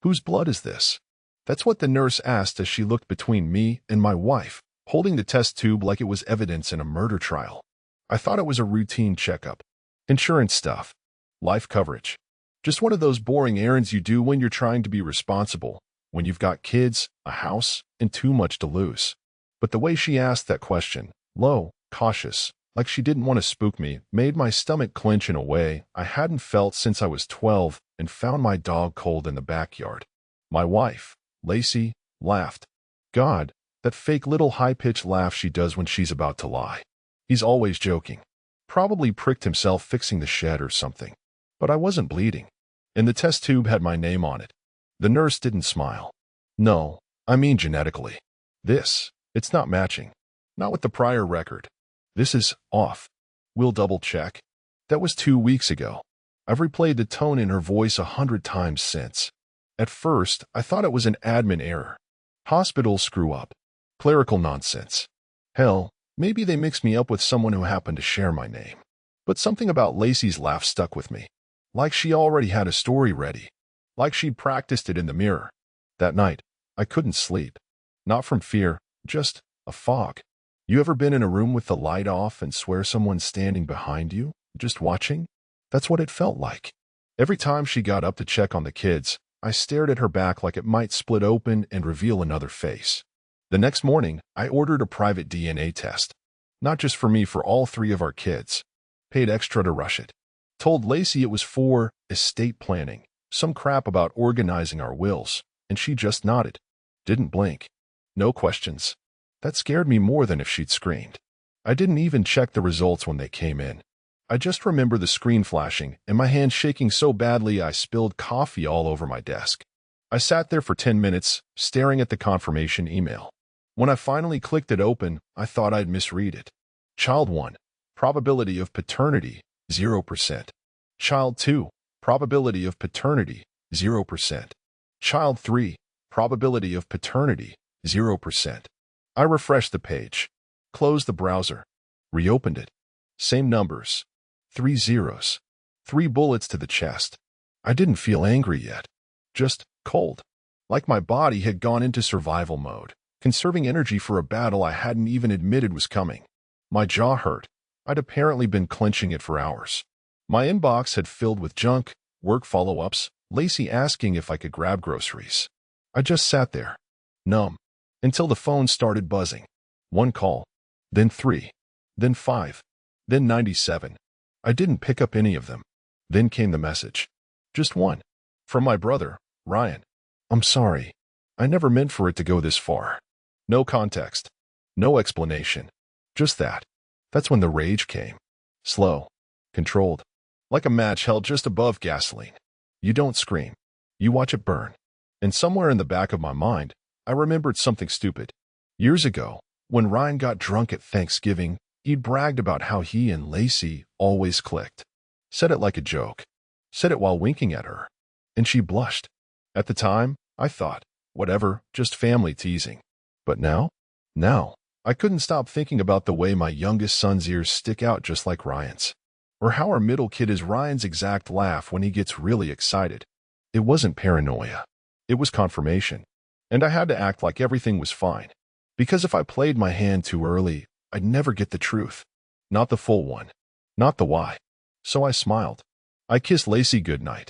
Whose blood is this? That's what the nurse asked as she looked between me and my wife, holding the test tube like it was evidence in a murder trial. I thought it was a routine checkup. Insurance stuff. Life coverage. Just one of those boring errands you do when you're trying to be responsible, when you've got kids, a house, and too much to lose. But the way she asked that question, low, cautious, like she didn't want to spook me, made my stomach clench in a way I hadn't felt since I was 12 and found my dog cold in the backyard. My wife, Lacey, laughed. God, that fake little high-pitched laugh she does when she's about to lie. He's always joking. Probably pricked himself fixing the shed or something. But I wasn't bleeding. And the test tube had my name on it. The nurse didn't smile. No, I mean genetically. It's not matching. Not with the prior record. This is off. We'll double check. That was 2 weeks ago. I've replayed the tone in her voice 100 times since. At first, I thought it was an admin error. Hospital screw up. Clerical nonsense. Hell, maybe they mixed me up with someone who happened to share my name. But something about Lacey's laugh stuck with me. Like she already had a story ready. Like she'd practiced it in the mirror. That night, I couldn't sleep. Not from fear, just a fog. You ever been in a room with the light off and swear someone's standing behind you, just watching? That's what it felt like. Every time she got up to check on the kids, I stared at her back like it might split open and reveal another face. The next morning, I ordered a private DNA test. Not just for me, for all 3 of our kids. Paid extra to rush it. Told Lacey it was for estate planning, some crap about organizing our wills, and she just nodded. Didn't blink. No questions. That scared me more than if she'd screamed. I didn't even check the results when they came in. I just remember the screen flashing and my hand shaking so badly I spilled coffee all over my desk. I sat there for 10 minutes, staring at the confirmation email. When I finally clicked it open, I thought I'd misread it. Child 1, probability of paternity, 0%. Child 2, probability of paternity, 0%. Child 3, probability of paternity, 0%. I refreshed the page, closed the browser, reopened it. Same numbers. 3 zeros. 3 bullets to the chest. I didn't feel angry yet. Just cold. Like my body had gone into survival mode, conserving energy for a battle I hadn't even admitted was coming. My jaw hurt. I'd apparently been clenching it for hours. My inbox had filled with junk, work follow-ups, Lacey asking if I could grab groceries. I just sat there, numb, until the phone started buzzing. 1 call, then 3, then 5, then 97. I didn't pick up any of them. Then came the message. Just one. From my brother, Ryan. I'm sorry. I never meant for it to go this far. No context. No explanation. Just that. That's when the rage came. Slow. Controlled. Like a match held just above gasoline. You don't scream. You watch it burn. And somewhere in the back of my mind, I remembered something stupid. Years ago, when Ryan got drunk at Thanksgiving, he'd bragged about how he and Lacey always clicked. Said it like a joke. Said it while winking at her. And she blushed. At the time, I thought, whatever, just family teasing. But now, I couldn't stop thinking about the way my youngest son's ears stick out just like Ryan's. Or how our middle kid is Ryan's exact laugh when he gets really excited. It wasn't paranoia. It was confirmation. And I had to act like everything was fine. Because if I played my hand too early, I'd never get the truth. Not the full one. Not the why. So I smiled. I kissed Lacey goodnight.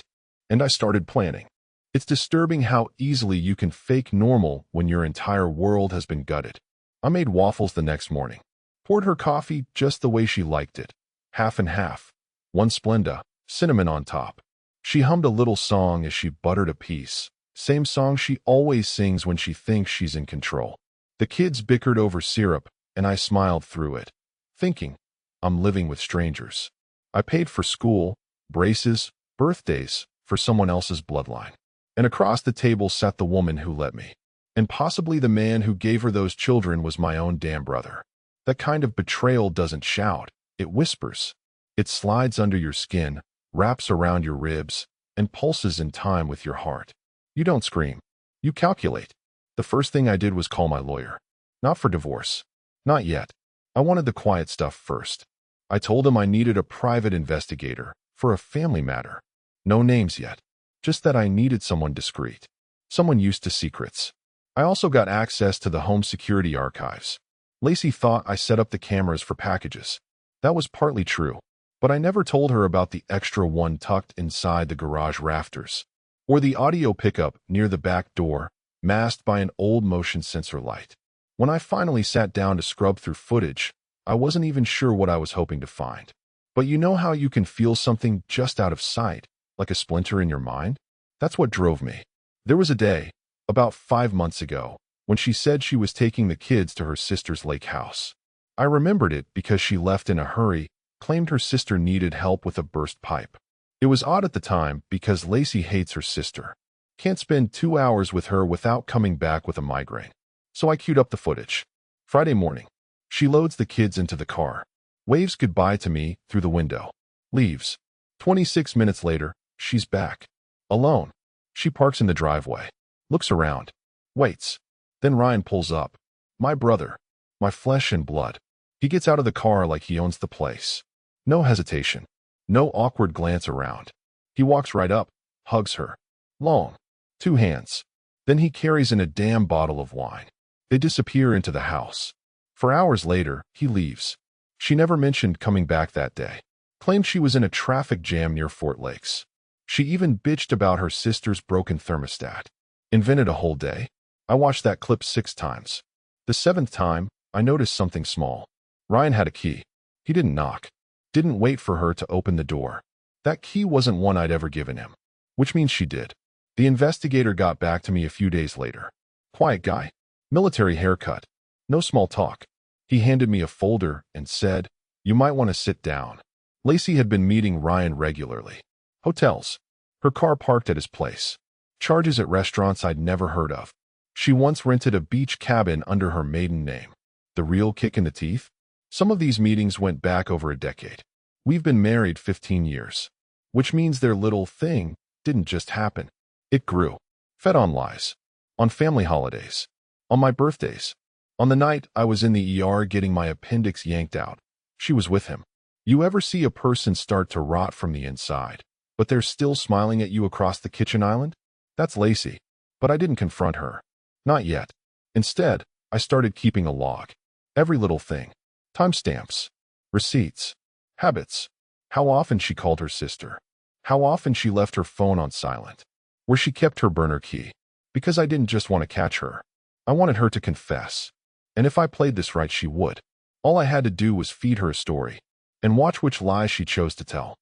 And I started planning. It's disturbing how easily you can fake normal when your entire world has been gutted. I made waffles the next morning. Poured her coffee just the way she liked it. Half and half. 1 Splenda, cinnamon on top. She hummed a little song as she buttered a piece. Same song she always sings when she thinks she's in control. The kids bickered over syrup, and I smiled through it, thinking, I'm living with strangers. I paid for school, braces, birthdays, for someone else's bloodline. And across the table sat the woman who let me. And possibly the man who gave her those children was my own damn brother. That kind of betrayal doesn't shout, it whispers. It slides under your skin, wraps around your ribs, and pulses in time with your heart. You don't scream. You calculate. The first thing I did was call my lawyer. Not for divorce. Not yet. I wanted the quiet stuff first. I told him I needed a private investigator for a family matter. No names yet. Just that I needed someone discreet. Someone used to secrets. I also got access to the home security archives. Lacey thought I set up the cameras for packages. That was partly true, but I never told her about the extra one tucked inside the garage rafters, or the audio pickup near the back door, masked by an old motion sensor light. When I finally sat down to scrub through footage, I wasn't even sure what I was hoping to find. But you know how you can feel something just out of sight, like a splinter in your mind? That's what drove me. There was a day, about 5 months ago, when she said she was taking the kids to her sister's lake house. I remembered it because she left in a hurry, claimed her sister needed help with a burst pipe. It was odd at the time because Lacey hates her sister. Can't spend 2 hours with her without coming back with a migraine. So I queued up the footage. Friday morning. She loads the kids into the car, waves goodbye to me through the window, leaves. 26 minutes later, she's back. Alone. She parks in the driveway, looks around, waits. Then Ryan pulls up. My brother. My flesh and blood. He gets out of the car like he owns the place. No hesitation. No awkward glance around. He walks right up, hugs her. Long. 2 hands. Then he carries in a damn bottle of wine. They disappear into the house. For hours later, he leaves. She never mentioned coming back that day. Claimed she was in a traffic jam near Fort Lakes. She even bitched about her sister's broken thermostat. Invented a whole day. I watched that clip 6 times. The 7th time, I noticed something small. Ryan had a key. He didn't knock. Didn't wait for her to open the door. That key wasn't one I'd ever given him. Which means she did. The investigator got back to me a few days later. Quiet guy. Military haircut. No small talk. He handed me a folder and said, "You might want to sit down." Lacey had been meeting Ryan regularly. Hotels. Her car parked at his place. Charges at restaurants I'd never heard of. She once rented a beach cabin under her maiden name. The real kick in the teeth? Some of these meetings went back over a decade. We've been married 15 years. Which means their little thing didn't just happen. It grew. Fed on lies. On family holidays. On my birthdays. On the night I was in the ER getting my appendix yanked out. She was with him. You ever see a person start to rot from the inside, but they're still smiling at you across the kitchen island? That's Lacey. But I didn't confront her. Not yet. Instead, I started keeping a log. Every little thing. Timestamps. Receipts. Habits. How often she called her sister. How often she left her phone on silent. Where she kept her burner key. Because I didn't just want to catch her. I wanted her to confess. And if I played this right, she would. All I had to do was feed her a story. And watch which lies she chose to tell.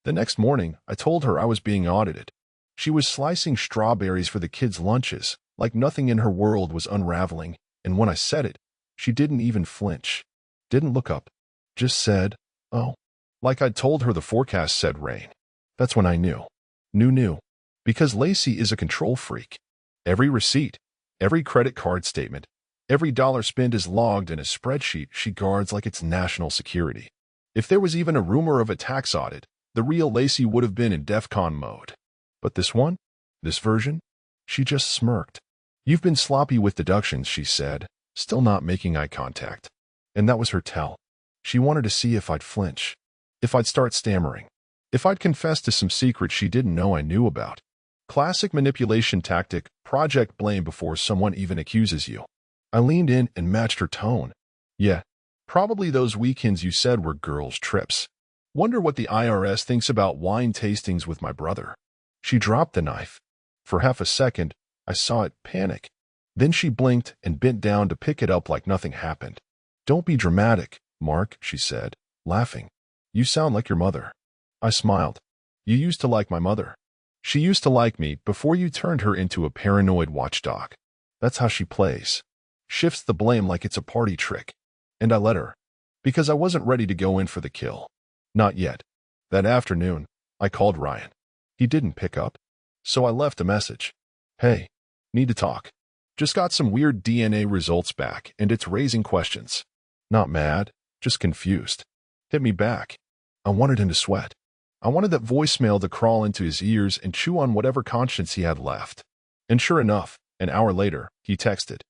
The next morning, I told her I was being audited. She was slicing strawberries for the kids' lunches, like nothing in her world was unraveling, and when I said it, she didn't even flinch. Didn't look up. Just said, "Oh." Like I'd told her the forecast said rain. That's when I knew. Knew. Because Lacey is a control freak. Every receipt, every credit card statement, every dollar spent is logged in a spreadsheet she guards like it's national security. If there was even a rumor of a tax audit, the real Lacey would have been in DEFCON mode. But this one? This version? She just smirked. "You've been sloppy with deductions," she said, still not making eye contact. And that was her tell. She wanted to see if I'd flinch. If I'd start stammering. If I'd confess to some secret she didn't know I knew about. Classic manipulation tactic, project blame before someone even accuses you. I leaned in and matched her tone. "Yeah, probably those weekends you said were girls' trips. Wonder what the IRS thinks about wine tastings with my brother." She dropped the knife. For half a second, I saw it panic. Then she blinked and bent down to pick it up like nothing happened. "Don't be dramatic, Mark," she said, laughing. "You sound like your mother." I smiled. "You used to like my mother. She used to like me before you turned her into a paranoid watchdog. That's how she plays. Shifts the blame like it's a party trick." And I let her. Because I wasn't ready to go in for the kill. Not yet. That afternoon, I called Ryan. He didn't pick up. So I left a message. "Hey, need to talk. Just got some weird DNA results back, and it's raising questions." Not mad, just confused. Hit me back. I wanted him to sweat. I wanted that voicemail to crawl into his ears and chew on whatever conscience he had left. And sure enough, an hour later, he texted.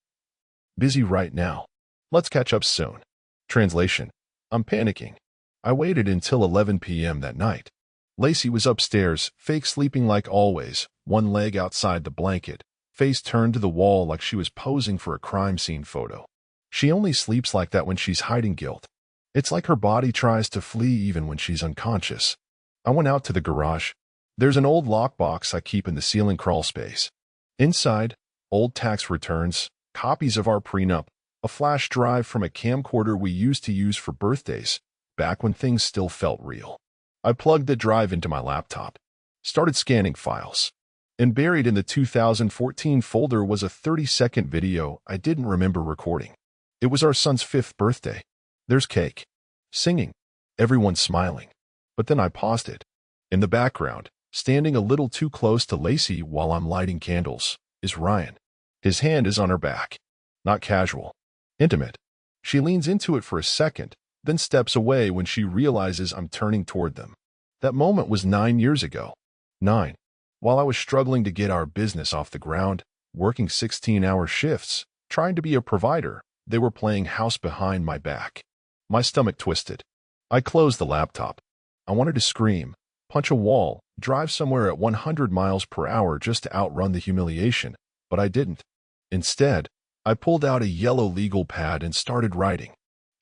"Busy right now. Let's catch up soon." Translation: I'm panicking. I waited until 11 p.m. that night. Lacey was upstairs, fake sleeping like always, one leg outside the blanket, face turned to the wall like she was posing for a crime scene photo. She only sleeps like that when she's hiding guilt. It's like her body tries to flee even when she's unconscious. I went out to the garage. There's an old lockbox I keep in the ceiling crawl space. Inside, old tax returns, copies of our prenup, a flash drive from a camcorder we used to use for birthdays, back when things still felt real. I plugged the drive into my laptop, started scanning files, and buried in the 2014 folder was a 30-second video I didn't remember recording. It was our son's 5th birthday. There's cake, singing, everyone smiling. But then I paused it. In the background, standing a little too close to Lacey while I'm lighting candles, is Ryan. His hand is on her back. Not casual. Intimate. She leans into it for a second, then steps away when she realizes I'm turning toward them. That moment was 9 years ago. 9. While I was struggling to get our business off the ground, working 16-hour shifts, trying to be a provider, they were playing house behind my back. My stomach twisted. I closed the laptop. I wanted to scream, punch a wall, drive somewhere at 100 miles per hour just to outrun the humiliation, but I didn't. Instead, I pulled out a yellow legal pad and started writing.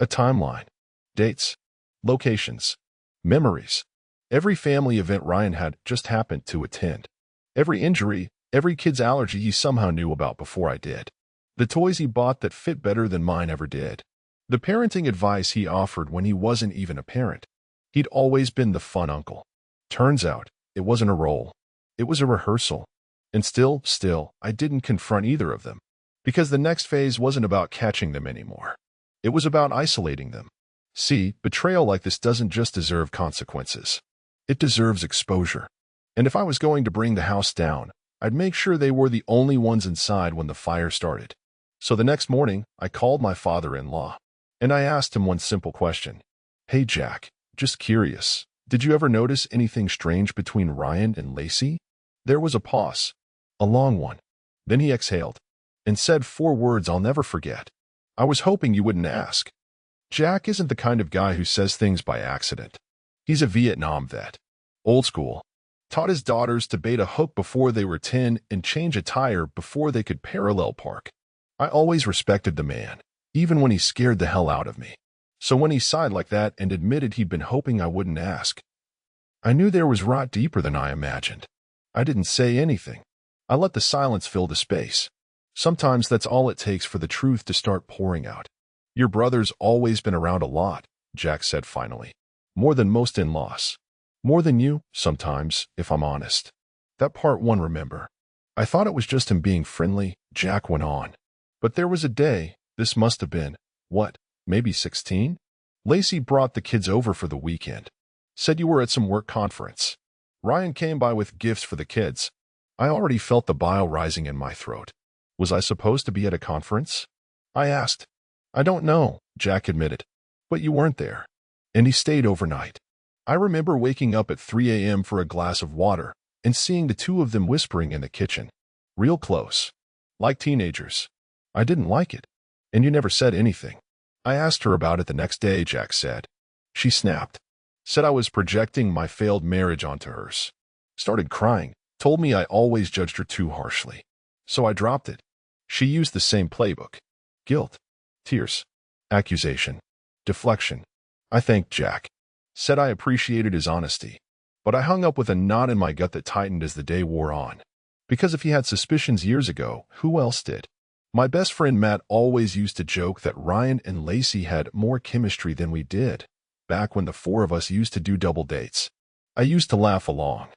A timeline. Dates. Locations. Memories. Every family event Ryan had just happened to attend. Every injury, every kid's allergy he somehow knew about before I did. The toys he bought that fit better than mine ever did. The parenting advice he offered when he wasn't even a parent. He'd always been the fun uncle. Turns out, it wasn't a role. It was a rehearsal. And still, I didn't confront either of them. Because the next phase wasn't about catching them anymore. It was about isolating them. See, betrayal like this doesn't just deserve consequences. It deserves exposure. And if I was going to bring the house down, I'd make sure they were the only ones inside when the fire started. So the next morning, I called my father-in-law. And I asked him one simple question. Hey Jack, just curious, did you ever notice anything strange between Ryan and Lacey? There was a pause. A long one. Then he exhaled and said 4 words I'll never forget. I was hoping you wouldn't ask. Jack isn't the kind of guy who says things by accident. He's a Vietnam vet. Old school. Taught his daughters to bait a hook before they were 10 and change a tire before they could parallel park. I always respected the man, even when he scared the hell out of me. So when he sighed like that and admitted he'd been hoping I wouldn't ask, I knew there was rot deeper than I imagined. I didn't say anything. I let the silence fill the space. Sometimes that's all it takes for the truth to start pouring out. Your brother's always been around a lot, Jack said finally. More than most in-laws. More than you, sometimes, if I'm honest. That part one remember. I thought it was just him being friendly, Jack went on. But there was a day, this must have been, what, maybe 16? Lacey brought the kids over for the weekend. Said you were at some work conference. Ryan came by with gifts for the kids. I already felt the bile rising in my throat. Was I supposed to be at a conference? I asked. I don't know, Jack admitted. But you weren't there. And he stayed overnight. I remember waking up at 3 a.m. for a glass of water and seeing the two of them whispering in the kitchen. Real close. Like teenagers. I didn't like it. And you never said anything. I asked her about it the next day, Jack said. She snapped. Said I was projecting my failed marriage onto hers. Started crying. Told me I always judged her too harshly. So I dropped it. She used the same playbook. Guilt. Tears. Accusation. Deflection. I thanked Jack. Said I appreciated his honesty. But I hung up with a knot in my gut that tightened as the day wore on. Because if he had suspicions years ago, who else did? My best friend Matt always used to joke that Ryan and Lacey had more chemistry than we did, back when the 4 of us used to do double dates. I used to laugh along.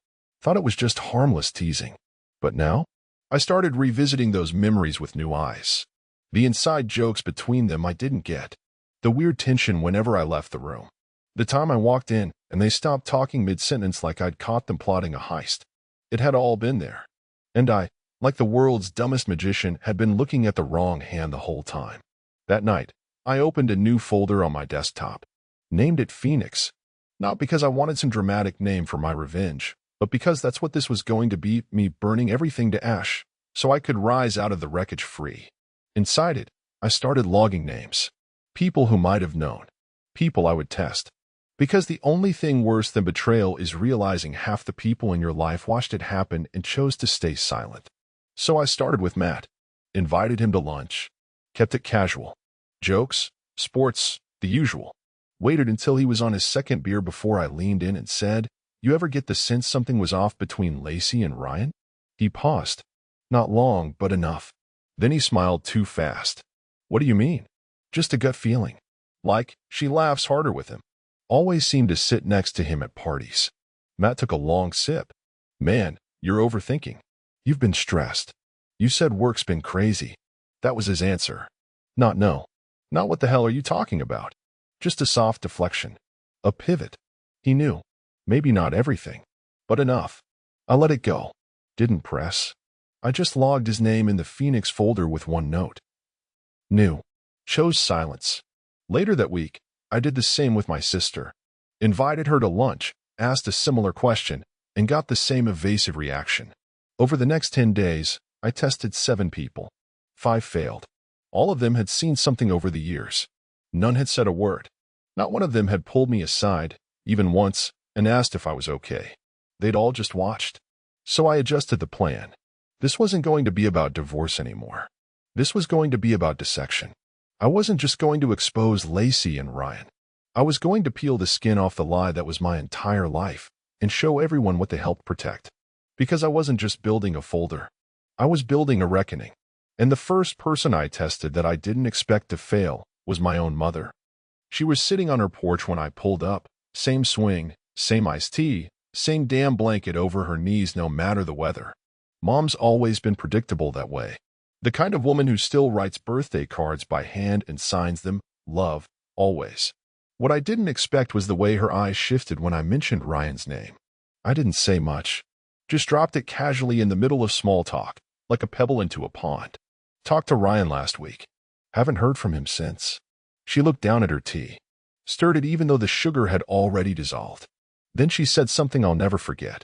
Thought it was just harmless teasing. But now? I started revisiting those memories with new eyes. The inside jokes between them I didn't get. The weird tension whenever I left the room. The time I walked in and they stopped talking mid-sentence like I'd caught them plotting a heist. It had all been there. And I, like the world's dumbest magician, had been looking at the wrong hand the whole time. That night, I opened a new folder on my desktop. Named it Phoenix. Not because I wanted some dramatic name for my revenge, but because that's what this was going to be, me burning everything to ash, so I could rise out of the wreckage free. Inside it, I started logging names. People who might have known. People I would test. Because the only thing worse than betrayal is realizing half the people in your life watched it happen and chose to stay silent. So I started with Matt, invited him to lunch, kept it casual. Jokes, sports, the usual. Waited until he was on his second beer before I leaned in and said, "You ever get the sense something was off between Lacey and Ryan?" He paused. Not long, but enough. Then he smiled too fast. "What do you mean?" "Just a gut feeling. Like, she laughs harder with him. Always seemed to sit next to him at parties." Matt took a long sip. "Man, you're overthinking. You've been stressed. You said work's been crazy." That was his answer. No. Not what the hell are you talking about? Just a soft deflection. A pivot. He knew. Maybe not everything, but enough. I let it go. Didn't press. I just logged his name in the Phoenix folder with one note. Knew. Chose silence. Later that week, I did the same with my sister. Invited her to lunch, asked a similar question, and got the same evasive reaction. Over the next 10 days, I tested 7 people. 5 failed. All of them had seen something over the years. None had said a word. Not one of them had pulled me aside, even once, and asked if I was okay. They'd all just watched. So I adjusted the plan. This wasn't going to be about divorce anymore. This was going to be about dissection. I wasn't just going to expose Lacey and Ryan. I was going to peel the skin off the lie that was my entire life and show everyone what they helped protect. Because I wasn't just building a folder. I was building a reckoning. And the first person I tested that I didn't expect to fail was my own mother. She was sitting on her porch when I pulled up. Same swing, same iced tea, same damn blanket over her knees no matter the weather. Mom's always been predictable that way. The kind of woman who still writes birthday cards by hand and signs them, love, always. What I didn't expect was the way her eyes shifted when I mentioned Ryan's name. I didn't say much. Just dropped it casually in the middle of small talk, like a pebble into a pond. Talked to Ryan last week. Haven't heard from him since. She looked down at her tea. Stirred it even though the sugar had already dissolved. Then she said something I'll never forget.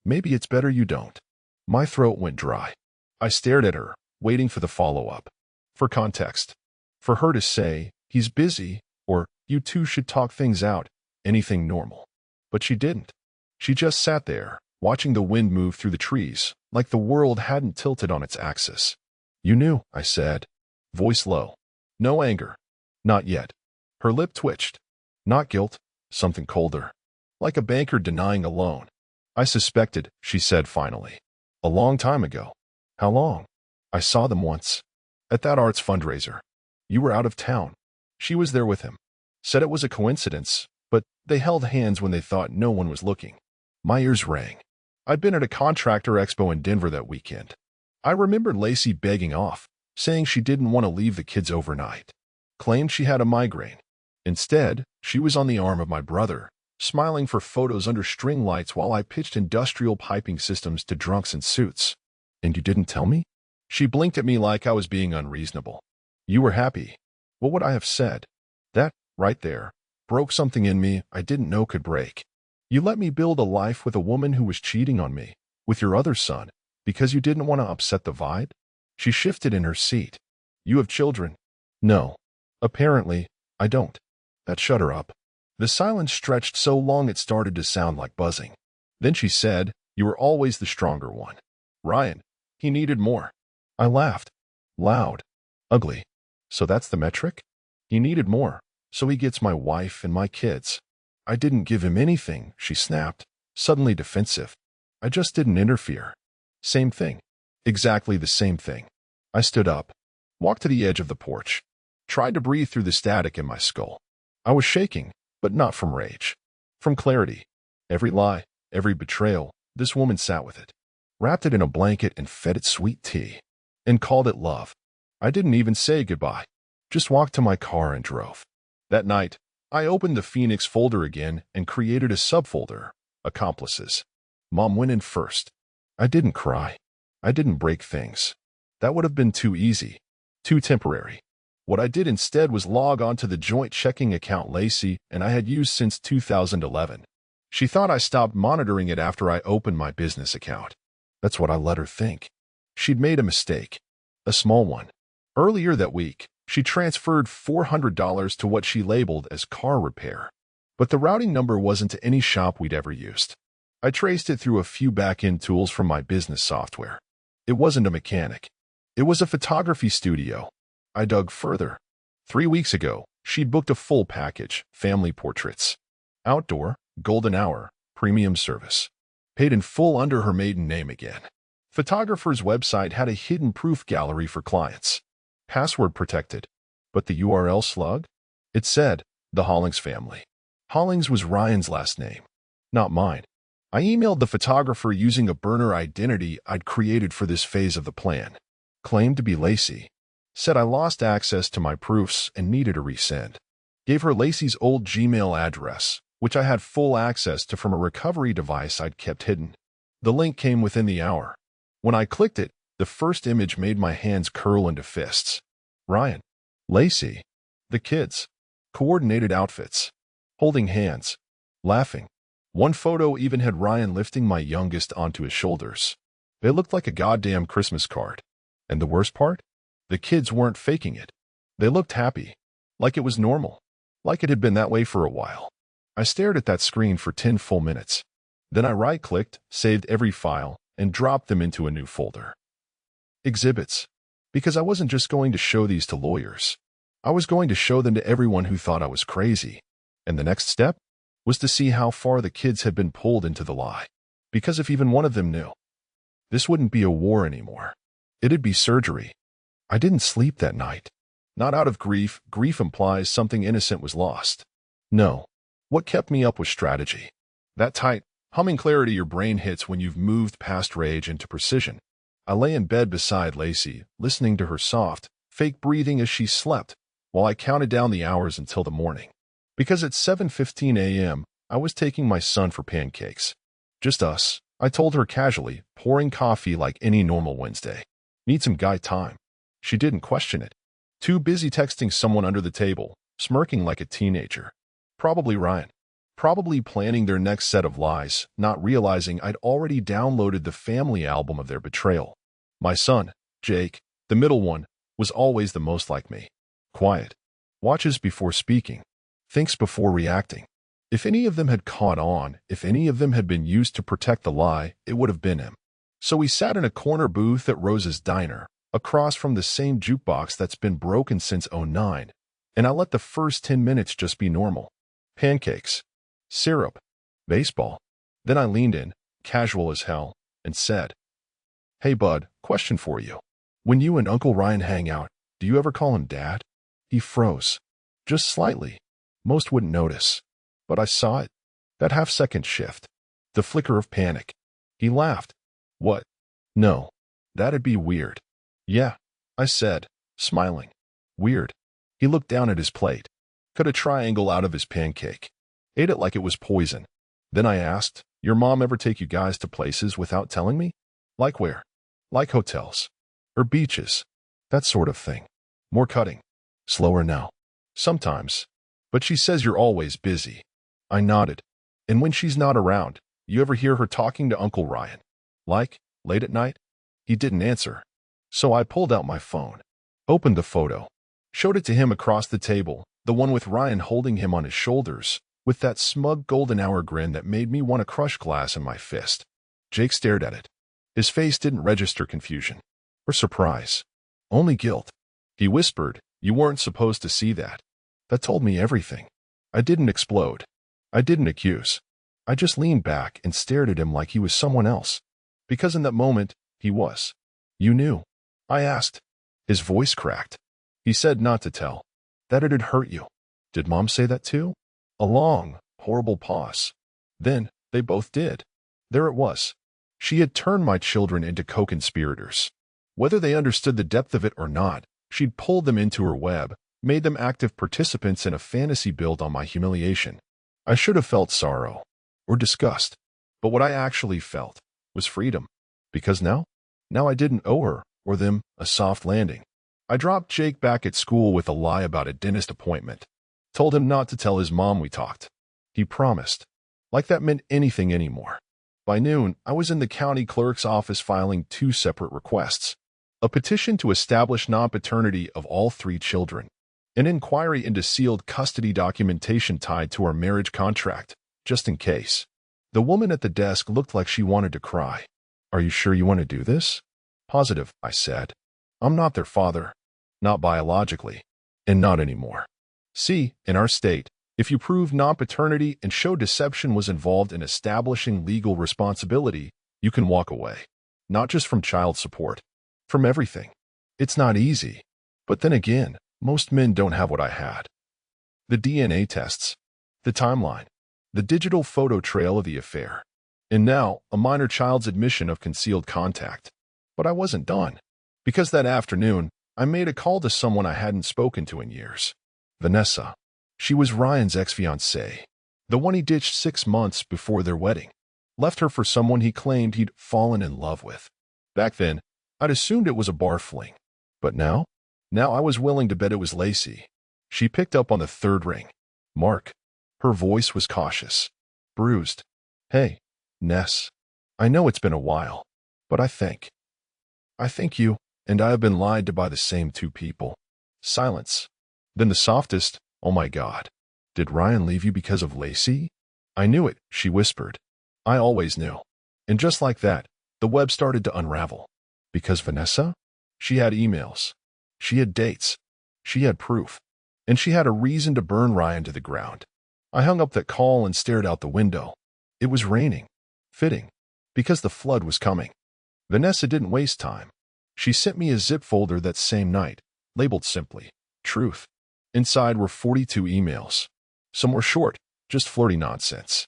"Maybe it's better you don't." My throat went dry. I stared at her, waiting for the follow-up. For context. For her to say, "He's busy," or "You two should talk things out," anything normal. But she didn't. She just sat there, watching the wind move through the trees, like the world hadn't tilted on its axis. "You knew," I said. Voice low. No anger. Not yet. Her lip twitched. Not guilt, something colder. Like a banker denying a loan. "I suspected," she said finally. "A long time ago." "How long?" "I saw them once. At that arts fundraiser. You were out of town. She was there with him. Said it was a coincidence, but they held hands when they thought no one was looking." My ears rang. I'd been at a contractor expo in Denver that weekend. I remembered Lacey begging off, saying she didn't want to leave the kids overnight. Claimed she had a migraine. Instead, she was on the arm of my brother, smiling for photos under string lights while I pitched industrial piping systems to drunks in suits. "And you didn't tell me?" She blinked at me like I was being unreasonable. "You were happy." What would I have said? That, right there, broke something in me I didn't know could break. You let me build a life with a woman who was cheating on me, with your other son, because you didn't want to upset the vibe? She shifted in her seat. "You have children?" "No. Apparently, I don't." That shut her up. The silence stretched so long it started to sound like buzzing. Then she said, "You were always the stronger one. Ryan, he needed more." I laughed. Loud. Ugly. "So that's the metric? He needed more, so he gets my wife and my kids." "I didn't give him anything," she snapped, suddenly defensive. "I just didn't interfere." Same thing. Exactly the same thing. I stood up, walked to the edge of the porch, tried to breathe through the static in my skull. I was shaking, but not from rage. From clarity. Every lie, every betrayal, this woman sat with it. Wrapped it in a blanket and fed it sweet tea. And called it love. I didn't even say goodbye. Just walked to my car and drove. That night, I opened the Phoenix folder again and created a subfolder, Accomplices. Mom went in first. I didn't cry. I didn't break things. That would have been too easy. Too temporary. What I did instead was log on to the joint checking account Lacey and I had used since 2011. She thought I stopped monitoring it after I opened my business account. That's what I let her think. She'd made a mistake. A small one. Earlier that week, she transferred $400 to what she labeled as car repair. But the routing number wasn't to any shop we'd ever used. I traced it through a few back-end tools from my business software. It wasn't a mechanic. It was a photography studio. I dug further. 3 weeks ago, she'd booked a full package, family portraits. Outdoor, golden hour, premium service. Paid in full under her maiden name again. Photographer's website had a hidden proof gallery for clients. Password protected. But the URL slug? It said, the Hollings family. Hollings was Ryan's last name, not mine. I emailed the photographer using a burner identity I'd created for this phase of the plan. Claimed to be Lacey. Said I lost access to my proofs and needed a resend. Gave her Lacey's old Gmail address, which I had full access to from a recovery device I'd kept hidden. The link came within the hour. When I clicked it, the first image made my hands curl into fists. Ryan. Lacey. The kids. Coordinated outfits. Holding hands. Laughing. One photo even had Ryan lifting my youngest onto his shoulders. They looked like a goddamn Christmas card. And the worst part? The kids weren't faking it. They looked happy. Like it was normal. Like it had been that way for a while. I stared at that screen for 10 full minutes. Then I right-clicked, saved every file, and dropped them into a new folder. Exhibits. Because I wasn't just going to show these to lawyers. I was going to show them to everyone who thought I was crazy. And the next step was to see how far the kids had been pulled into the lie. Because if even one of them knew, this wouldn't be a war anymore. It'd be surgery. I didn't sleep that night. Not out of grief. Grief implies something innocent was lost. No. What kept me up was strategy. That tight, humming clarity your brain hits when you've moved past rage into precision. I lay in bed beside Lacey, listening to her soft, fake breathing as she slept, while I counted down the hours until the morning. Because at 7:15 a.m., I was taking my son for pancakes. Just us, I told her casually, pouring coffee like any normal Wednesday. Need some guy time. She didn't question it. Too busy texting someone under the table, smirking like a teenager. Probably Ryan. Probably planning their next set of lies, not realizing I'd already downloaded the family album of their betrayal. My son, Jake, the middle one, was always the most like me. Quiet. Watches before speaking. Thinks before reacting. If any of them had caught on, if any of them had been used to protect the lie, it would have been him. So we sat in a corner booth at Rose's Diner, across from the same jukebox that's been broken since '09, and I let the first 10 minutes just be normal. Pancakes. Syrup. Baseball. Then I leaned in, casual as hell, and said, "Hey bud, question for you. When you and Uncle Ryan hang out, do you ever call him Dad?" He froze. Just slightly. Most wouldn't notice. But I saw it. That half-second shift. The flicker of panic. He laughed. What? No. That'd be weird. Yeah, I said, smiling. Weird. He looked down at his plate. Cut a triangle out of his pancake. Ate it like it was poison. Then I asked, "Your mom ever take you guys to places without telling me? Like where? Like hotels. Or beaches. That sort of thing. More cutting. Slower now. Sometimes. But she says you're always busy." I nodded. "And when she's not around, you ever hear her talking to Uncle Ryan? Like, late at night?" He didn't answer. So I pulled out my phone. Opened the photo. Showed it to him across the table, the one with Ryan holding him on his shoulders, with that smug golden hour grin that made me want to crush glass in my fist. Jake stared at it. His face didn't register confusion. Or surprise. Only guilt. He whispered, "You weren't supposed to see that." That told me everything. I didn't explode. I didn't accuse. I just leaned back and stared at him like he was someone else. Because in that moment, he was. "You knew?" I asked. His voice cracked. He said not to tell. That it'd hurt you. Did Mom say that too? A long, horrible pause. Then, they both did. There it was. She had turned my children into co-conspirators. Whether they understood the depth of it or not, she'd pulled them into her web, made them active participants in a fantasy built on my humiliation. I should have felt sorrow. Or disgust. But what I actually felt was freedom. Because now I didn't owe her, or them, a soft landing. I dropped Jake back at school with a lie about a dentist appointment. Told him not to tell his mom we talked. He promised. Like that meant anything anymore. By noon, I was in the county clerk's office filing 2 separate requests. A petition to establish non-paternity of all 3 children. An inquiry into sealed custody documentation tied to our marriage contract, just in case. The woman at the desk looked like she wanted to cry. "Are you sure you want to do this?" Positive, I said. I'm not their father. Not biologically. And not anymore. See, in our state, if you prove non-paternity and show deception was involved in establishing legal responsibility, you can walk away. Not just from child support. From everything. It's not easy. But then again, most men don't have what I had. The DNA tests. The timeline. The digital photo trail of the affair. And now, a minor child's admission of concealed contact. But I wasn't done. Because that afternoon, I made a call to someone I hadn't spoken to in years. Vanessa. She was Ryan's ex-fiancée. The one he ditched 6 months before their wedding. Left her for someone he claimed he'd fallen in love with. Back then, I'd assumed it was a bar fling. But now? Now I was willing to bet it was Lacey. She picked up on the third ring. Mark. Her voice was cautious. Bruised. Hey, Ness. I know it's been a while, but I think you and I have been lied to by the same two people. Silence. Then the softest, oh my God. Did Ryan leave you because of Lacey? I knew it, she whispered. I always knew. And just like that, the web started to unravel. Because Vanessa? She had emails. She had dates. She had proof. And she had a reason to burn Ryan to the ground. I hung up that call and stared out the window. It was raining. Fitting. Because the flood was coming. Vanessa didn't waste time. She sent me a zip folder that same night, labeled simply, Truth. Inside were 42 emails. Some were short, just flirty nonsense.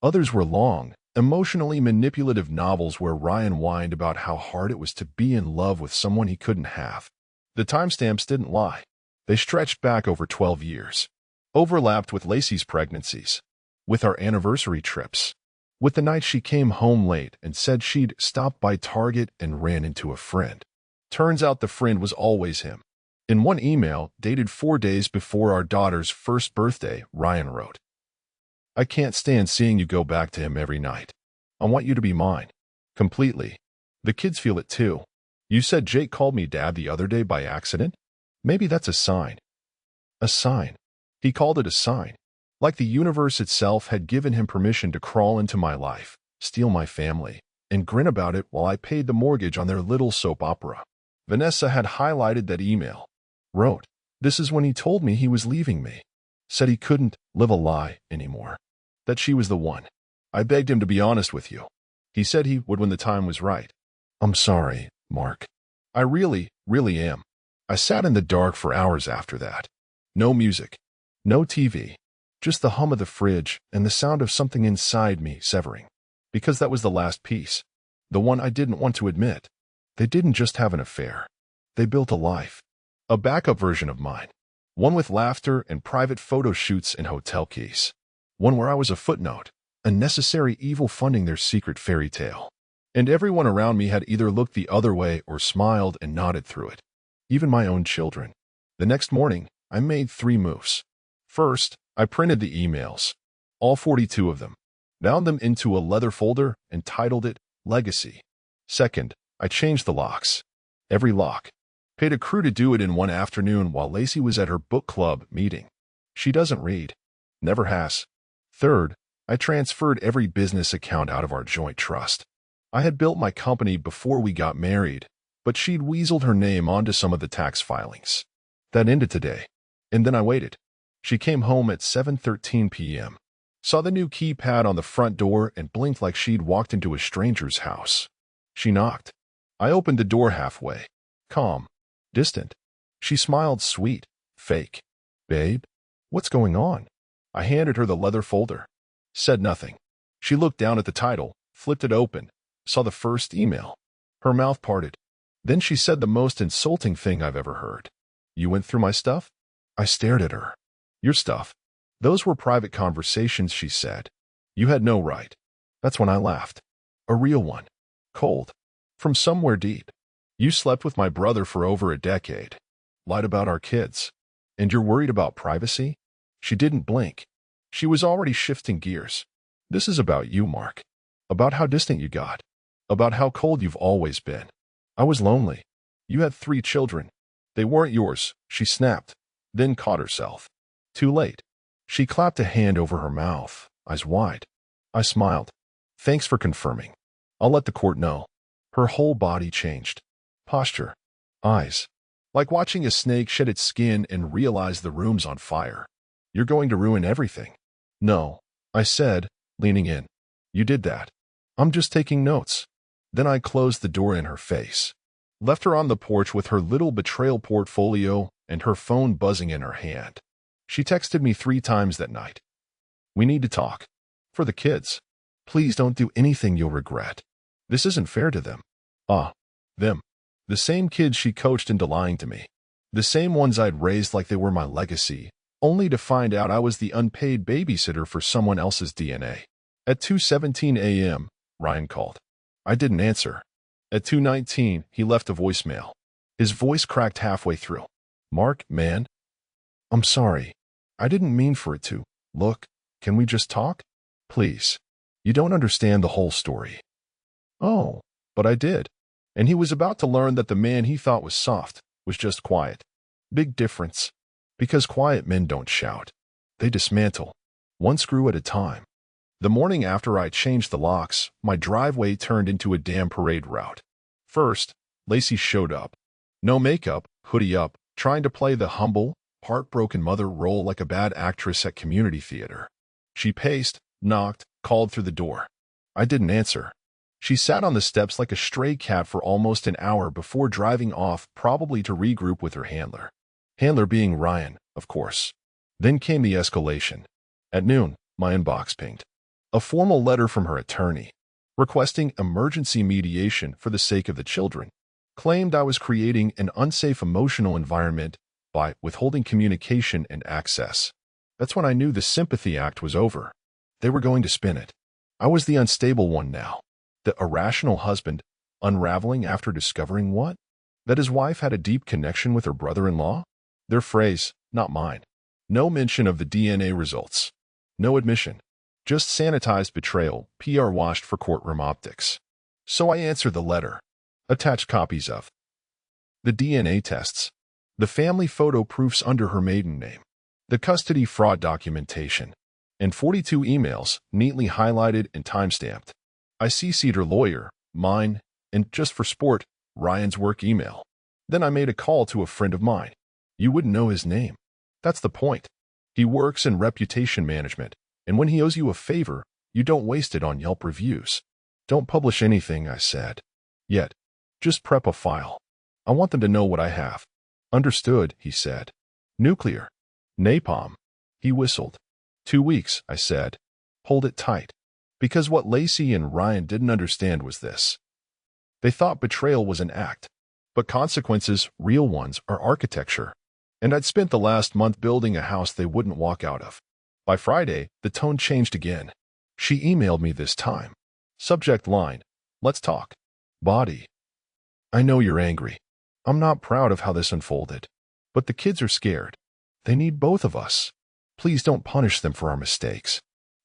Others were long, emotionally manipulative novels where Ryan whined about how hard it was to be in love with someone he couldn't have. The timestamps didn't lie. They stretched back over 12 years. Overlapped with Lacey's pregnancies. With our anniversary trips. With the night she came home late and said she'd stopped by Target and ran into a friend. Turns out the friend was always him. In one email, dated 4 days before our daughter's first birthday, Ryan wrote, I can't stand seeing you go back to him every night. I want you to be mine. Completely. The kids feel it too. You said Jake called me Dad the other day by accident? Maybe that's a sign. A sign. He called it a sign. Like the universe itself had given him permission to crawl into my life, steal my family, and grin about it while I paid the mortgage on their little soap opera. Vanessa had highlighted that email. Wrote, this is when he told me he was leaving me. Said he couldn't live a lie anymore. That she was the one. I begged him to be honest with you. He said he would when the time was right. I'm sorry, Mark. I really am. I sat in the dark for hours after that. No music. No TV. Just the hum of the fridge and the sound of something inside me severing. Because that was the last piece. The one I didn't want to admit. They didn't just have an affair. They built a life. A backup version of mine. One with laughter and private photo shoots and hotel keys. One where I was a footnote, a necessary evil funding their secret fairy tale. And everyone around me had either looked the other way or smiled and nodded through it. Even my own children. The next morning, I made 3 moves. First, I printed the emails. All 42 of them. Bound them into a leather folder and titled it Legacy. Second, I changed the locks. Every lock. Paid a crew to do it in one afternoon while Lacey was at her book club meeting. She doesn't read. Never has. Third, I transferred every business account out of our joint trust. I had built my company before we got married, but she'd weaseled her name onto some of the tax filings. That ended today. And then I waited. She came home at 7:13 p.m. Saw the new keypad on the front door and blinked like she'd walked into a stranger's house. She knocked. I opened the door halfway. Calm. Distant. She smiled sweet. Fake. Babe? What's going on? I handed her the leather folder. Said nothing. She looked down at the title, flipped it open, saw the first email. Her mouth parted. Then she said the most insulting thing I've ever heard. You went through my stuff? I stared at her. Your stuff. Those were private conversations, she said. You had no right. That's when I laughed. A real one. Cold. From somewhere deep. You slept with my brother for over a decade. Lied about our kids. And you're worried about privacy? She didn't blink. She was already shifting gears. This is about you, Mark. About how distant you got. About how cold you've always been. I was lonely. You had 3 children. They weren't yours, she snapped, then caught herself. Too late. She clapped a hand over her mouth, eyes wide. I smiled. Thanks for confirming. I'll let the court know. Her whole body changed. Posture. Eyes. Like watching a snake shed its skin and realize the room's on fire. You're going to ruin everything. No, I said, leaning in. You did that. I'm just taking notes. Then I closed the door in her face. Left her on the porch with her little betrayal portfolio and her phone buzzing in her hand. She texted me 3 times that night. We need to talk. For the kids. Please don't do anything you'll regret. This isn't fair to them. Them. The same kids she coached into lying to me. The same ones I'd raised like they were my legacy, only to find out I was the unpaid babysitter for someone else's DNA. At 2:17 a.m., Ryan called. I didn't answer. At 2:19, he left a voicemail. His voice cracked halfway through. Mark, man. I'm sorry. I didn't mean for it to. Look, can we just talk? Please. You don't understand the whole story. Oh, but I did. And he was about to learn that the man he thought was soft was just quiet. Big difference. Because quiet men don't shout. They dismantle. One screw at a time. The morning after I changed the locks, my driveway turned into a damn parade route. First, Lacey showed up. No makeup, hoodie up, trying to play the humble, heartbroken mother role like a bad actress at community theater. She paced, knocked, called through the door. I didn't answer. She sat on the steps like a stray cat for almost an hour before driving off, probably to regroup with her handler. Handler being Ryan, of course. Then came the escalation. At noon, my inbox pinged. A formal letter from her attorney, requesting emergency mediation for the sake of the children, claimed I was creating an unsafe emotional environment by withholding communication and access. That's when I knew the sympathy act was over. They were going to spin it. I was the unstable one now. The irrational husband, unraveling after discovering what? That his wife had a deep connection with her brother-in-law? Their phrase, not mine. No mention of the DNA results. No admission. Just sanitized betrayal, PR washed for courtroom optics. So I answered the letter. Attached copies of the DNA tests, the family photo proofs under her maiden name, the custody fraud documentation, and 42 emails neatly highlighted and timestamped. I CC'd her lawyer, mine, and just for sport, Ryan's work email. Then I made a call to a friend of mine. You wouldn't know his name. That's the point. He works in reputation management, and when he owes you a favor, you don't waste it on Yelp reviews. Don't publish anything, I said. Yet. Just prep a file. I want them to know what I have. Understood, he said. Nuclear. Napalm. He whistled. 2 weeks, I said. Hold it tight. Because what Lacey and Ryan didn't understand was this. They thought betrayal was an act, but consequences, real ones, are architecture. And I'd spent the last month building a house they wouldn't walk out of. By Friday, the tone changed again. She emailed me this time. Subject line, let's talk. Body. I know you're angry. I'm not proud of how this unfolded. But the kids are scared. They need both of us. Please don't punish them for our mistakes.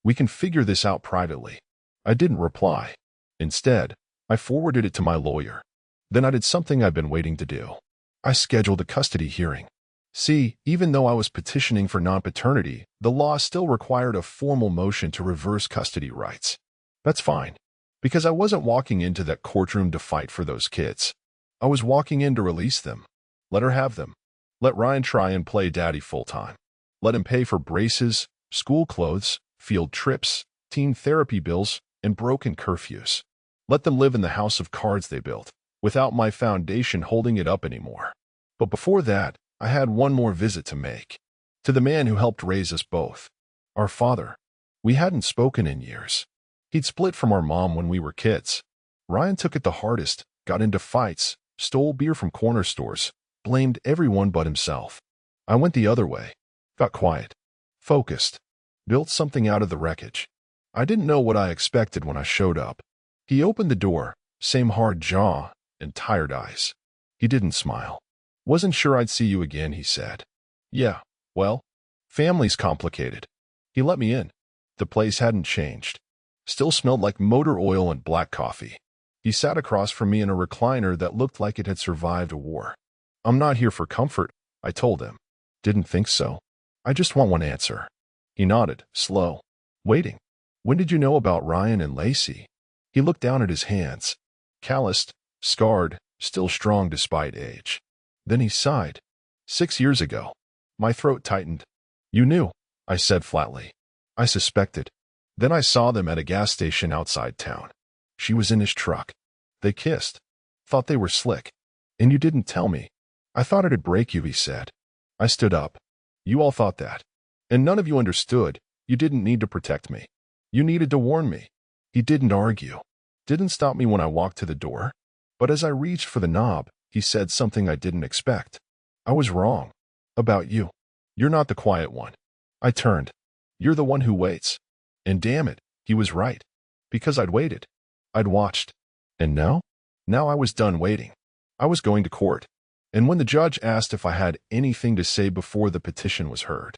We can figure this out privately. I didn't reply. Instead, I forwarded it to my lawyer. Then I did something I've been waiting to do. I scheduled a custody hearing. See, even though I was petitioning for non-paternity, the law still required a formal motion to reverse custody rights. That's fine, because I wasn't walking into that courtroom to fight for those kids. I was walking in to release them. Let her have them. Let Ryan try and play daddy full-time. Let him pay for braces, school clothes, field trips, teen therapy bills, and broken curfews. Let them live in the house of cards they built, without my foundation holding it up anymore. But before that, I had one more visit to make. To the man who helped raise us both. Our father. We hadn't spoken in years. He'd split from our mom when we were kids. Ryan took it the hardest, got into fights, stole beer from corner stores, blamed everyone but himself. I went the other way. Got quiet. Focused. Built something out of the wreckage. I didn't know what I expected when I showed up. He opened the door, same hard jaw and tired eyes. He didn't smile. Wasn't sure I'd see you again, he said. Yeah, well, family's complicated. He let me in. The place hadn't changed. Still smelled like motor oil and black coffee. He sat across from me in a recliner that looked like it had survived a war. I'm not here for comfort, I told him. Didn't think so. I just want one answer. He nodded, slow. Waiting. When did you know about Ryan and Lacey? He looked down at his hands. Calloused, scarred, still strong despite age. Then he sighed. 6 years ago. My throat tightened. You knew, I said flatly. I suspected. Then I saw them at a gas station outside town. She was in his truck. They kissed. Thought they were slick. And you didn't tell me. I thought it'd break you, he said. I stood up. You all thought that. And none of you understood. You didn't need to protect me. You needed to warn me. He didn't argue. Didn't stop me when I walked to the door. But as I reached for the knob, he said something I didn't expect. I was wrong. About you. You're not the quiet one. I turned. You're the one who waits. And damn it, he was right. Because I'd waited. I'd watched. And now? Now I was done waiting. I was going to court. And when the judge asked if I had anything to say before the petition was heard,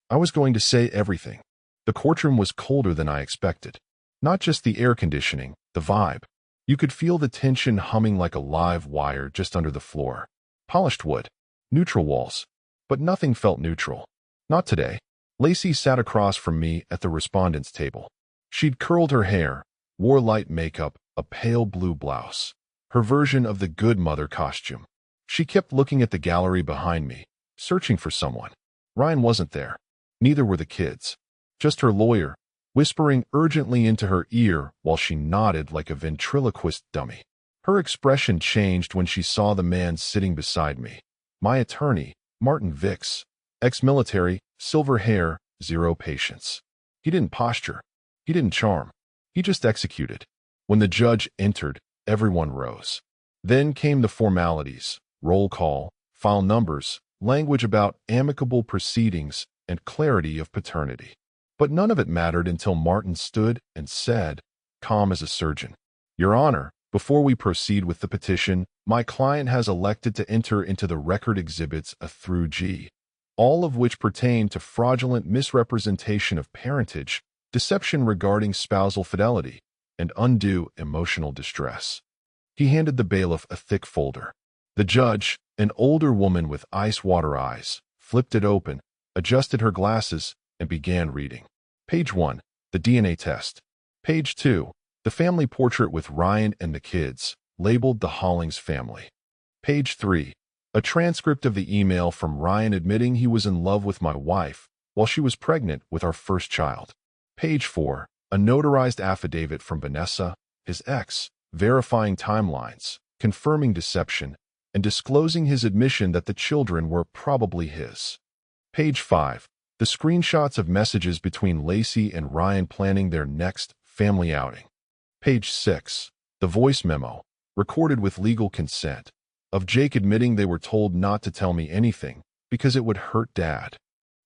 I was going to say everything. The courtroom was colder than I expected. Not just the air conditioning, the vibe. You could feel the tension humming like a live wire just under the floor. Polished wood. Neutral walls. But nothing felt neutral. Not today. Lacey sat across from me at the respondent's table. She'd curled her hair, wore light makeup, a pale blue blouse. Her version of the good mother costume. She kept looking at the gallery behind me, searching for someone. Ryan wasn't there. Neither were the kids. Just her lawyer, whispering urgently into her ear while she nodded like a ventriloquist dummy. Her expression changed when she saw the man sitting beside me. My attorney, Martin Vicks. Ex-military, silver hair, zero patience. He didn't posture. He didn't charm. He just executed. When the judge entered, everyone rose. Then came the formalities, roll call, file numbers, language about amicable proceedings, and clarity of paternity. But none of it mattered until Martin stood and said, calm as a surgeon, Your Honor, before we proceed with the petition, my client has elected to enter into the record exhibits A through G, all of which pertain to fraudulent misrepresentation of parentage, deception regarding spousal fidelity, and undue emotional distress. He handed the bailiff a thick folder. The judge, an older woman with ice-water eyes, flipped it open, adjusted her glasses, and began reading. Page 1, the DNA test. Page 2, the family portrait with Ryan and the kids, labeled the Hollings family. Page 3, a transcript of the email from Ryan admitting he was in love with my wife while she was pregnant with our first child. Page 4, a notarized affidavit from Vanessa, his ex, verifying timelines, confirming deception, and disclosing his admission that the children were probably his. Page 5, the screenshots of messages between Lacey and Ryan planning their next family outing. Page 6, the voice memo, recorded with legal consent, of Jake admitting they were told not to tell me anything because it would hurt Dad.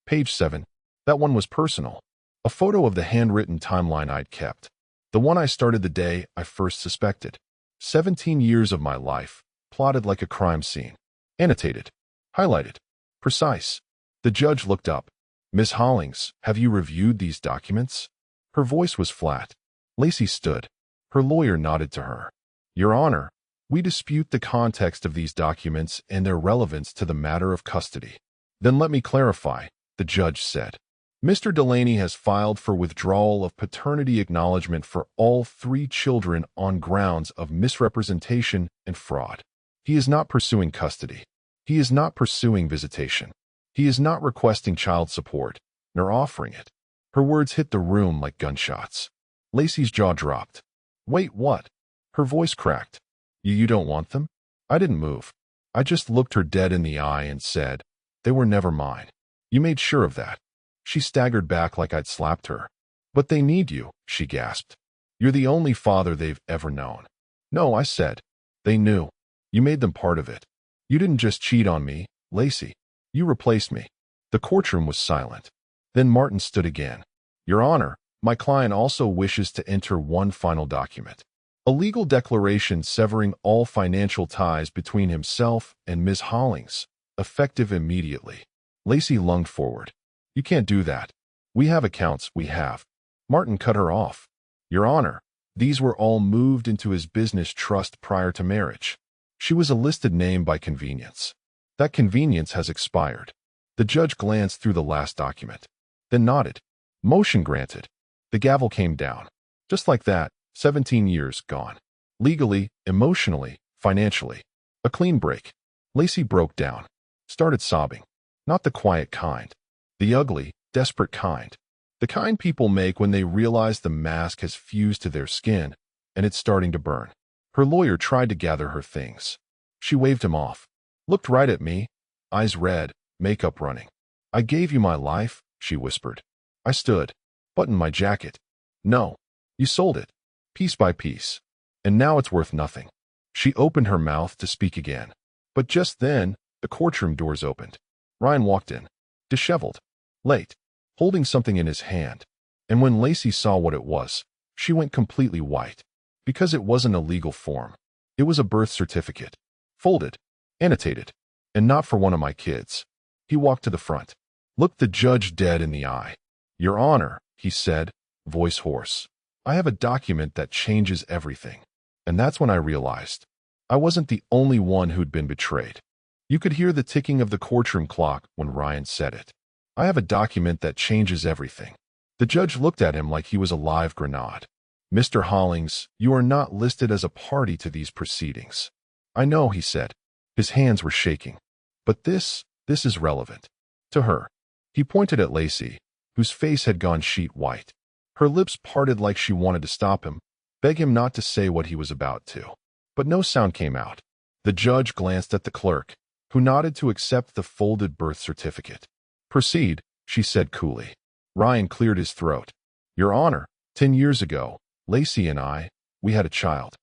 Page 7, that one was personal. A photo of the handwritten timeline I'd kept. The one I started the day I first suspected. 17 years of my life, plotted like a crime scene. Annotated. Highlighted. Precise. The judge looked up. Miss Hollings, have you reviewed these documents? Her voice was flat. Lacey stood. Her lawyer nodded to her. Your Honor, we dispute the context of these documents and their relevance to the matter of custody. Then let me clarify, the judge said. Mr. Delaney has filed for withdrawal of paternity acknowledgement for all 3 children on grounds of misrepresentation and fraud. He is not pursuing custody. He is not pursuing visitation. He is not requesting child support, nor offering it. Her words hit the room like gunshots. Lacey's jaw dropped. Wait, what? Her voice cracked. You don't want them? I didn't move. I just looked her dead in the eye and said, they were never mine. You made sure of that. She staggered back like I'd slapped her. But they need you, she gasped. You're the only father they've ever known. No, I said. They knew. You made them part of it. You didn't just cheat on me, Lacey. You replaced me. The courtroom was silent. Then Martin stood again. Your Honor, my client also wishes to enter one final document. A legal declaration severing all financial ties between himself and Ms. Hollings, effective immediately. Lacey lunged forward. You can't do that. We have accounts, we have. Martin cut her off. Your Honor, these were all moved into his business trust prior to marriage. She was a listed name by convenience. That convenience has expired. The judge glanced through the last document, then nodded. Motion granted. The gavel came down. Just like that, 17 years gone. Legally, emotionally, Financially. A clean break. Lacey broke down. Started sobbing. Not the quiet kind. The ugly, desperate kind. The kind people make when they realize the mask has fused to their skin and it's starting to burn. Her lawyer tried to gather her things. She waved him off. Looked right at me. Eyes red, makeup running. I gave you my life, she whispered. I stood. Buttoned my jacket. No. You sold it. Piece by piece. And now it's worth nothing. She opened her mouth to speak again. But just then, the courtroom doors opened. Ryan walked in. Disheveled. Late. Holding something in his hand. And when Lacey saw what it was, she went completely white. Because it wasn't a legal form. It was a birth certificate. Folded. Annotated. And not for one of my kids. He walked to the front. Looked the judge dead in the eye. Your Honor, he said, voice hoarse. I have a document that changes everything. And that's when I realized I wasn't the only one who'd been betrayed. You could hear the ticking of the courtroom clock when Ryan said it. I have a document that changes everything. The judge looked at him like he was a live grenade. Mr. Hollings, you are not listed as a party to these proceedings. I know, he said. His hands were shaking. But this is relevant. To her. He pointed at Lacey, whose face had gone sheet white. Her lips parted like she wanted to stop him, beg him not to say what he was about to. But no sound came out. The judge glanced at the clerk, who nodded to accept the folded birth certificate. Proceed, she said coolly. Ryan cleared his throat. Your Honor, 10 years ago, Lacey and I, we had a child.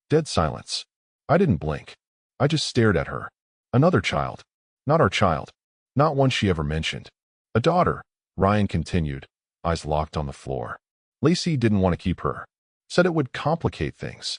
Dead silence. I didn't blink. I just stared at her. Another child. Not our child. Not one she ever mentioned. A daughter, Ryan continued, eyes locked on the floor. Lacey didn't want to keep her. Said it would complicate things.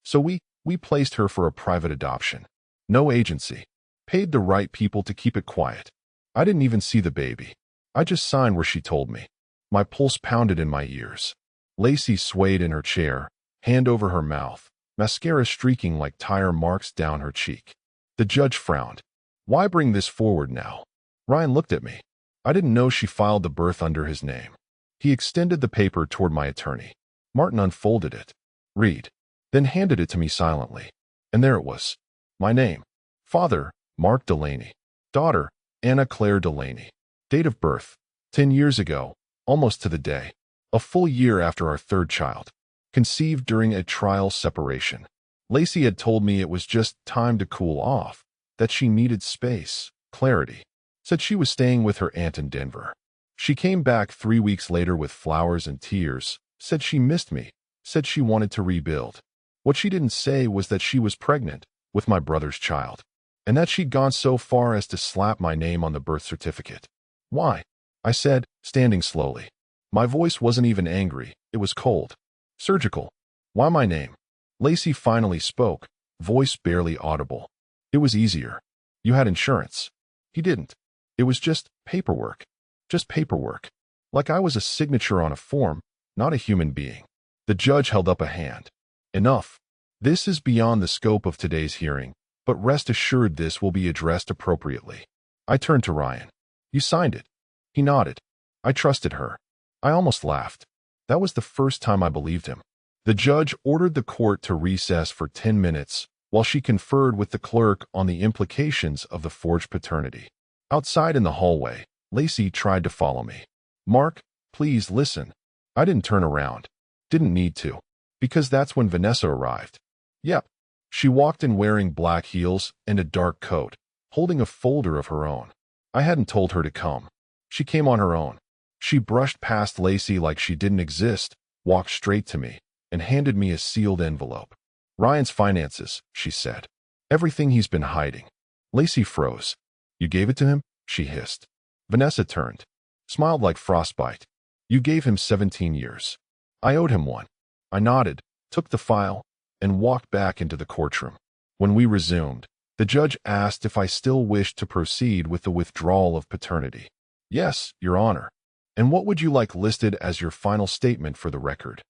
So we placed her for a private adoption. No agency. Paid the right people to keep it quiet. I didn't even see the baby. I just signed where she told me. My pulse pounded in my ears. Lacey swayed in her chair, hand over her mouth, mascara streaking like tire marks down her cheek. The judge frowned. Why bring this forward now? Ryan looked at me. I didn't know she filed the birth under his name. He extended the paper toward my attorney. Martin unfolded it. Read. Then handed it to me silently. And there it was. My name. Father, Mark Delaney. Daughter, Anna Claire Delaney. Date of birth. 10 years ago, almost to the day. A full year after our third child. Conceived during a trial separation. Lacey had told me it was just time to cool off. That she needed space, clarity. Said she was staying with her aunt in Denver. She came back 3 weeks later with flowers and tears. Said she missed me. Said she wanted to rebuild. What she didn't say was that she was pregnant with my brother's child. And that she'd gone so far as to slap my name on the birth certificate. Why? I said, standing slowly. My voice wasn't even angry. It was cold. Surgical. Why my name? Lacey finally spoke, voice barely audible. It was easier. You had insurance. He didn't. It was just paperwork. Just paperwork. Like I was a signature on a form, not a human being. The judge held up a hand. Enough. This is beyond the scope of today's hearing, but rest assured this will be addressed appropriately. I turned to Ryan. You signed it. He nodded. I trusted her. I almost laughed. That was the first time I believed him. The judge ordered the court to recess for 10 minutes while she conferred with the clerk on the implications of the forged paternity. Outside in the hallway, Lacey tried to follow me. Mark, please listen. I didn't turn around. Didn't need to. Because that's when Vanessa arrived. Yep. She walked in wearing black heels and a dark coat, holding a folder of her own. I hadn't told her to come. She came on her own. She brushed past Lacey like she didn't exist, walked straight to me, and handed me a sealed envelope. Ryan's finances, she said. Everything he's been hiding. Lacey froze. You gave it to him? She hissed. Vanessa turned. Smiled like frostbite. You gave him 17 years. I owed him one. I nodded, took the file, and walked back into the courtroom. When we resumed, the judge asked if I still wished to proceed with the withdrawal of paternity. Yes, Your Honor. And what would you like listed as your final statement for the record?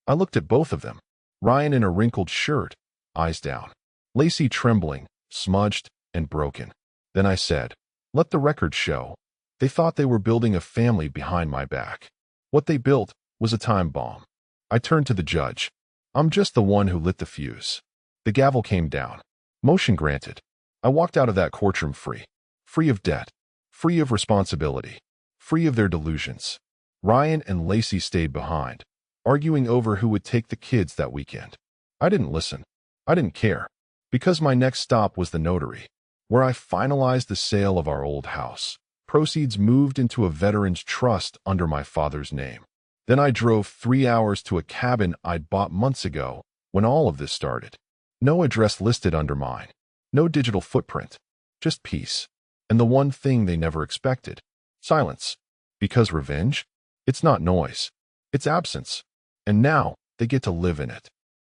I looked at both of them. Ryan in a wrinkled shirt, eyes down. Lacey trembling, smudged, and broken. Then I said, let the record show. They thought they were building a family behind my back. What they built was a time bomb. I turned to the judge. I'm just the one who lit the fuse. The gavel came down. Motion granted. I walked out of that courtroom free. Free of debt. Free of responsibility. Free of their delusions. Ryan and Lacey stayed behind, arguing over who would take the kids that weekend. I didn't listen. I didn't care. Because my next stop was the notary, where I finalized the sale of our old house. Proceeds moved into a veteran's trust under my father's name. Then I drove 3 hours to a cabin I'd bought months ago when all of this started. No address listed under mine. No digital footprint. Just peace. And the one thing they never expected. Silence. Because revenge? It's not noise. It's absence. And now they get to live in it.